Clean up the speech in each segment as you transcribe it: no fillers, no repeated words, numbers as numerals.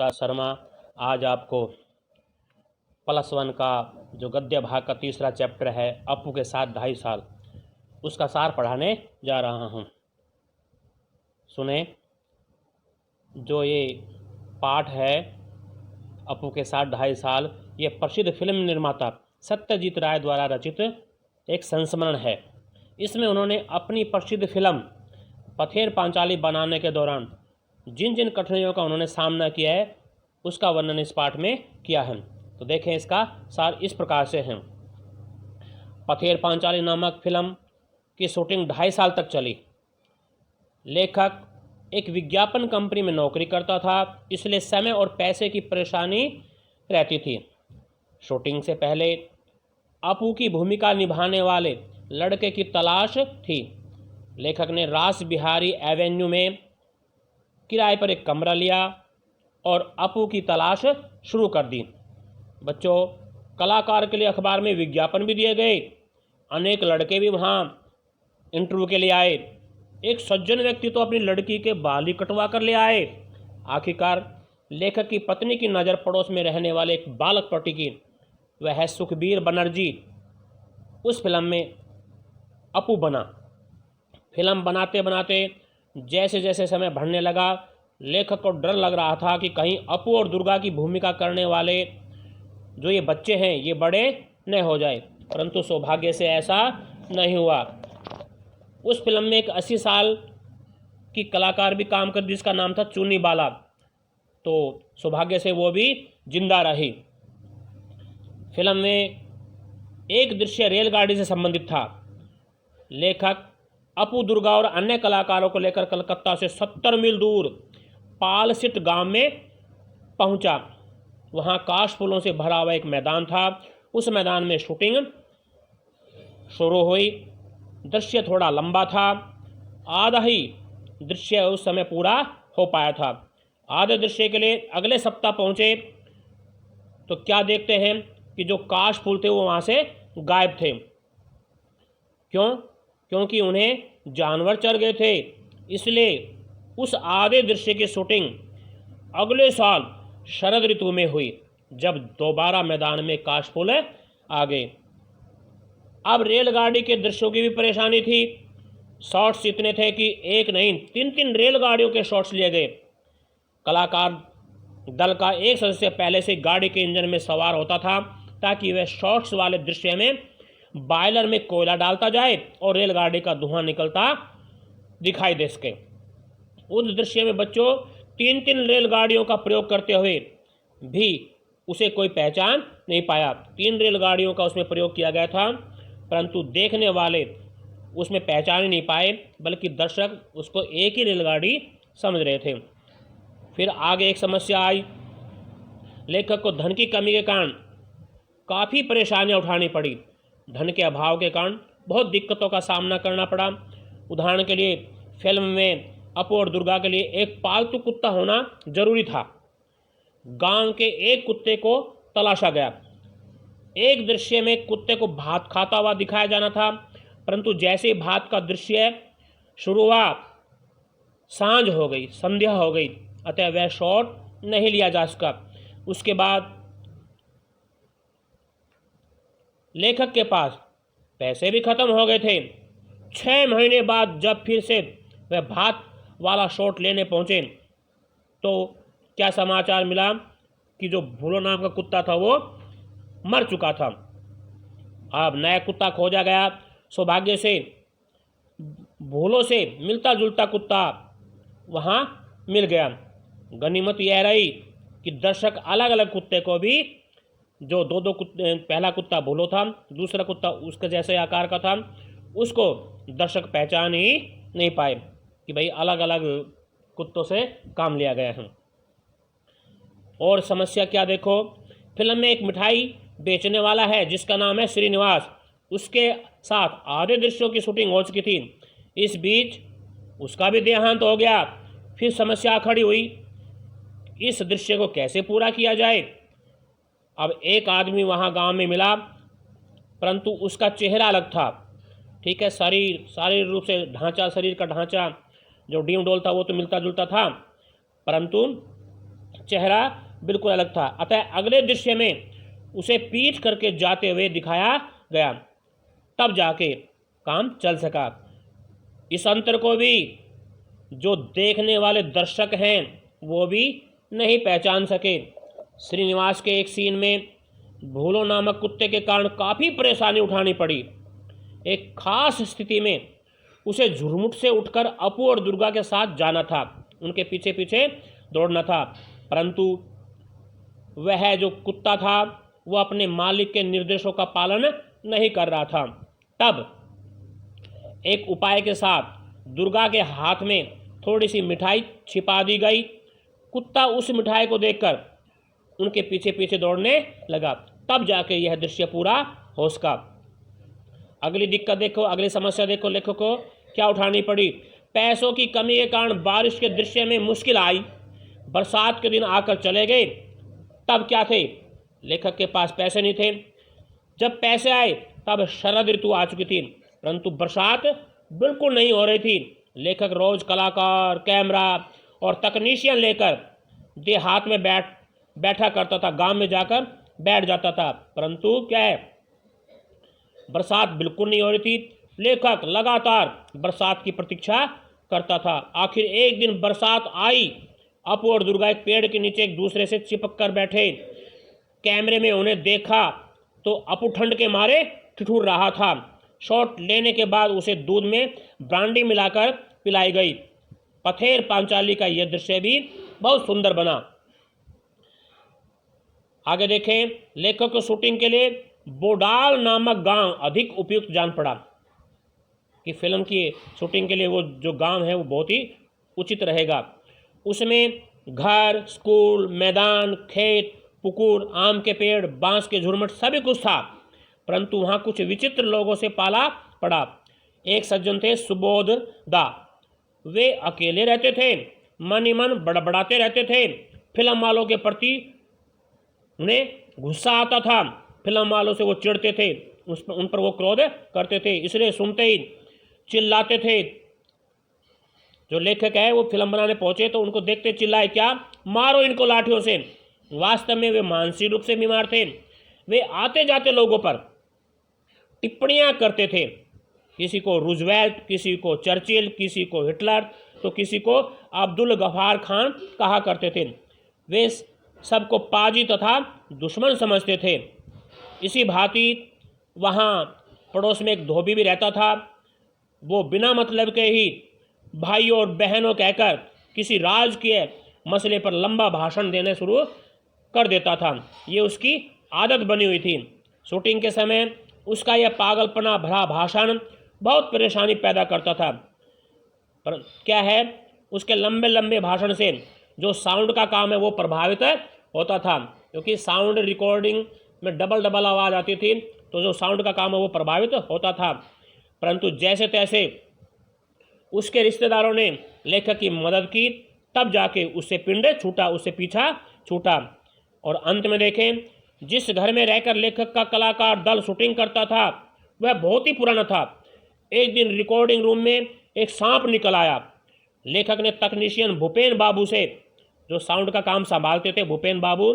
शर्मा आज आपको +1 का जो गद्य भाग का तीसरा चैप्टर है अपू के साथ 2.5 साल उसका सार पढ़ाने जा रहा हूँ। सुने, जो ये पाठ है अपू के साथ 2.5 साल, ये प्रसिद्ध फिल्म निर्माता सत्यजीत राय द्वारा रचित एक संस्मरण है। इसमें उन्होंने अपनी प्रसिद्ध फिल्म पथेर पांचाली बनाने के दौरान जिन जिन कठिनाइयों का उन्होंने सामना किया है उसका वर्णन इस पाठ में किया है। तो देखें, इसका सार इस प्रकार से है। पथेर पांचाली नामक फिल्म की शूटिंग 2.5 साल तक चली। लेखक एक विज्ञापन कंपनी में नौकरी करता था, इसलिए समय और पैसे की परेशानी रहती थी। शूटिंग से पहले अपू की भूमिका निभाने वाले लड़के की तलाश थी। लेखक ने रास बिहारी एवेन्यू में किराए पर एक कमरा लिया और अपू की तलाश शुरू कर दी। बच्चों, कलाकार के लिए अखबार में विज्ञापन भी दिए गए। अनेक लड़के भी वहाँ इंटरव्यू के लिए आए। एक सज्जन व्यक्ति तो अपनी लड़की के बाल ही कटवा कर ले आए। आखिरकार लेखक की पत्नी की नज़र पड़ोस में रहने वाले एक बालक पर टिकी। वह है सुखबीर बनर्जी। उस फिल्म में अपू बना। फिल्म बनाते बनाते जैसे जैसे समय बढ़ने लगा, लेखक को डर लग रहा था कि कहीं अपू और दुर्गा की भूमिका करने वाले जो ये बच्चे हैं ये बड़े न हो जाए, परंतु सौभाग्य से ऐसा नहीं हुआ। उस फिल्म में एक 80 साल की कलाकार भी काम कर, जिसका नाम था चुन्नी बाला। तो सौभाग्य से वो भी जिंदा रही। फिल्म में एक दृश्य रेलगाड़ी से संबंधित था। लेखक अपू, दुर्गा और अन्य कलाकारों को लेकर कलकत्ता से 70 मील दूर पालसिट गांव में पहुंचा। वहां काश फूलों से भरा हुआ एक मैदान था। उस मैदान में शूटिंग शुरू हुई। दृश्य थोड़ा लंबा था। आधा ही दृश्य उस समय पूरा हो पाया था। आधे दृश्य के लिए अगले सप्ताह पहुंचे तो क्या देखते हैं कि जो काश फूल थे वो वहाँ से गायब थे। क्योंकि उन्हें जानवर चर गए थे। इसलिए उस आधे दृश्य की शूटिंग अगले साल शरद ऋतु में हुई, जब दोबारा मैदान में काश फूल आ गए। अब रेलगाड़ी के दृश्यों की भी परेशानी थी। शॉट्स इतने थे कि एक नहीं 3-3 रेलगाड़ियों के शॉट्स लिए गए। कलाकार दल का एक सदस्य पहले से गाड़ी के इंजन में सवार होता था ताकि वह शॉट्स वाले दृश्य में बॉयलर में कोयला डालता जाए और रेलगाड़ी का धुआं निकलता दिखाई दे सके। उस दृश्य में बच्चों 3-3 रेलगाड़ियों का प्रयोग करते हुए भी उसे कोई पहचान नहीं पाया। 3 रेलगाड़ियों का उसमें प्रयोग किया गया था, परंतु देखने वाले उसमें पहचान ही नहीं पाए, बल्कि दर्शक उसको एक ही रेलगाड़ी समझ रहे थे। फिर आगे एक समस्या आई। लेखक को धन की कमी के कारण काफ़ी परेशानियां उठानी पड़ी। धन के अभाव के कारण बहुत दिक्कतों का सामना करना पड़ा। उदाहरण के लिए फिल्म में अपू और दुर्गा के लिए एक पालतू कुत्ता होना जरूरी था। गांव के एक कुत्ते को तलाशा गया। एक दृश्य में कुत्ते को भात खाता हुआ दिखाया जाना था, परंतु जैसे ही भात का दृश्य शुरू हुआ सांझ हो गई, संध्या हो गई, अतः वह शॉट नहीं लिया जा सका। उसके बाद लेखक के पास पैसे भी खत्म हो गए थे। 6 महीने बाद जब फिर से वह भात वाला शॉट लेने पहुंचे तो क्या समाचार मिला कि जो भूलो नाम का कुत्ता था वो मर चुका था। अब नया कुत्ता खोजा गया। सौभाग्य से भूलो से मिलता जुलता कुत्ता वहाँ मिल गया। गनीमत यह रही कि दर्शक अलग अलग कुत्ते को भी, जो दो कुत्ते, पहला कुत्ता भूलो था, दूसरा कुत्ता उसके जैसे आकार का था, उसको दर्शक पहचान ही नहीं पाए कि भाई अलग अलग कुत्तों से काम लिया गया है। और समस्या क्या देखो, फिल्म में एक मिठाई बेचने वाला है जिसका नाम है श्रीनिवास। उसके साथ आधे दृश्यों की शूटिंग हो चुकी थी। इस बीच उसका भी देहांत हो गया। फिर समस्या खड़ी हुई, इस दृश्य को कैसे पूरा किया जाए। अब एक आदमी वहाँ गांव में मिला, परंतु उसका चेहरा अलग था। ठीक है, शारीरिक रूप से ढांचा, शरीर का ढांचा जो डीम डोल था वो तो मिलता जुलता था, परंतु चेहरा बिल्कुल अलग था। अतः अगले दृश्य में उसे पीठ करके जाते हुए दिखाया गया, तब जाके काम चल सका। इस अंतर को भी जो देखने वाले दर्शक हैं वो भी नहीं पहचान सके। श्रीनिवास के एक सीन में भूलो नामक कुत्ते के कारण काफ़ी परेशानी उठानी पड़ी। एक खास स्थिति में उसे झुरमुट से उठकर अपू और दुर्गा के साथ जाना था, उनके पीछे पीछे दौड़ना था, परंतु वह जो कुत्ता था वो अपने मालिक के निर्देशों का पालन नहीं कर रहा था। तब एक उपाय के साथ दुर्गा के हाथ में थोड़ी सी मिठाई छिपा दी गई। कुत्ता उस मिठाई को देखकर उनके पीछे पीछे दौड़ने लगा, तब जाके यह दृश्य पूरा हो सका। अगली दिक्कत देखो, अगली समस्या देखो, लेखक को क्या उठानी पड़ी। पैसों की कमी के कारण बारिश के दृश्य में मुश्किल आई। बरसात के दिन आकर चले गए। तब क्या थे, लेखक के पास पैसे नहीं थे। जब पैसे आए तब शरद ऋतु आ चुकी थी, परंतु बरसात बिल्कुल नहीं हो रही थी। लेखक रोज कलाकार, कैमरा और तकनीशियन लेकर देहात में बैठा करता था, गांव में जाकर बैठ जाता था, परंतु क्या है, बरसात बिल्कुल नहीं हो रही थी। लेखक लगातार बरसात की प्रतीक्षा करता था। आखिर एक दिन बरसात आई। अपू और दुर्गा एक पेड़ के नीचे एक दूसरे से चिपक कर बैठे। कैमरे में उन्हें देखा तो अपू ठंड के मारे ठिठुर रहा था। शॉट लेने के बाद उसे दूध में ब्रांडी मिलाकर पिलाई गई। पथेर पांचाली का यह दृश्य भी बहुत सुंदर बना। आगे देखें, लेखक को शूटिंग के लिए बोडाल नामक गांव अधिक उपयुक्त जान पड़ा कि फिल्म की शूटिंग के लिए वो जो गांव है वो बहुत ही उचित रहेगा। उसमें घर, स्कूल, मैदान, खेत, पुकुर, आम के पेड़, बांस के झुरमुट सभी कुछ था, परंतु वहाँ कुछ विचित्र लोगों से पाला पड़ा। एक सज्जन थे सुबोध दा। वे अकेले रहते थे, मन ही मन बड़बड़ाते रहते थे। फिल्म वालों के प्रति उन्हें गुस्सा आता था। फिल्म वालों से वो चिढ़ते थे, उन पर वो क्रोध करते थे, इसलिए सुनते ही चिल्लाते थे। जो लेखक है वो फिल्म बनाने पहुंचे तो उनको देखते चिल्लाए, क्या मारो इनको लाठियों से। वास्तव में वे मानसिक रूप से बीमार थे। वे आते जाते लोगों पर टिप्पणियां करते थे, किसी को रूजवेल्ट, किसी को चर्चिल, किसी को हिटलर, तो किसी को अब्दुल गफार खान कहा करते थे। वे सबको पाजी तथा दुश्मन समझते थे। इसी भांति वहाँ पड़ोस में एक धोबी भी रहता था। वो बिना मतलब के ही भाइयों और बहनों कहकर किसी राजकीय मसले पर लंबा भाषण देने शुरू कर देता था। ये उसकी आदत बनी हुई थी। शूटिंग के समय उसका यह पागलपना भरा भाषण बहुत परेशानी पैदा करता था। पर क्या है, उसके लंबे लंबे भाषण से जो साउंड का काम है वो प्रभावित होता था, क्योंकि साउंड रिकॉर्डिंग में डबल आवाज़ आती थी, तो जो साउंड का काम है वो प्रभावित होता था। परंतु जैसे तैसे उसके रिश्तेदारों ने लेखक की मदद की, तब जाके उससे पिंड छूटा, उससे पीछा छूटा। और अंत में देखें, जिस घर में रहकर लेखक का कलाकार दल शूटिंग करता था वह बहुत ही पुराना था। एक दिन रिकॉर्डिंग रूम में एक सांप निकल आया। लेखक ने तकनीशियन भूपेन बाबू से, जो साउंड का काम संभालते थे, भूपेन बाबू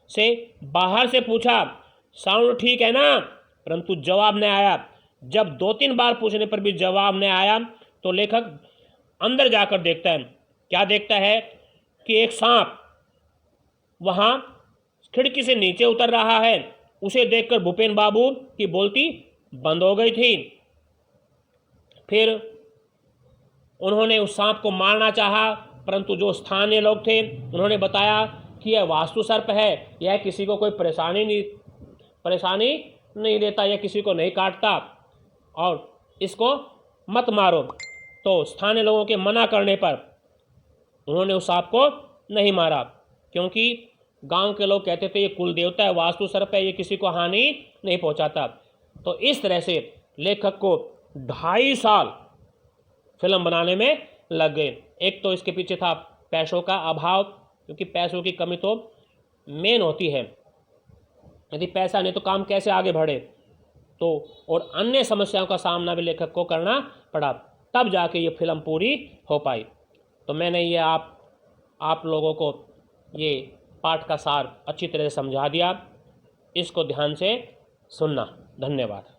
से बाहर से पूछा, साउंड ठीक है ना? परंतु जवाब नहीं आया। जब 2-3 बार पूछने पर भी जवाब नहीं आया तो लेखक अंदर जाकर देखता है। क्या देखता है कि एक सांप वहाँ खिड़की से नीचे उतर रहा है। उसे देखकर भूपेन बाबू की बोलती बंद हो गई थी। फिर उन्होंने उस सांप को मारना चाहा, परंतु जो स्थानीय लोग थे उन्होंने बताया कि यह वास्तु सर्प है, यह किसी को कोई परेशानी नहीं देता, यह किसी को नहीं काटता और इसको मत मारो। तो स्थानीय लोगों के मना करने पर उन्होंने उस सांप को नहीं मारा, क्योंकि गांव के लोग कहते थे ये कुल देवता है, वास्तु सर्प है, ये किसी को हानि नहीं पहुंचाता। तो इस तरह से लेखक को 2.5 साल फिल्म बनाने में लग गए। एक तो इसके पीछे था पैसों का अभाव, क्योंकि पैसों की कमी तो मेन होती है, यदि पैसा नहीं तो काम कैसे आगे बढ़े। तो और अन्य समस्याओं का सामना भी लेखक को करना पड़ा, तब जाके ये फिल्म पूरी हो पाई। तो मैंने ये आप लोगों को ये पाठ का सार अच्छी तरह से समझा दिया। इसको ध्यान से सुनना। धन्यवाद।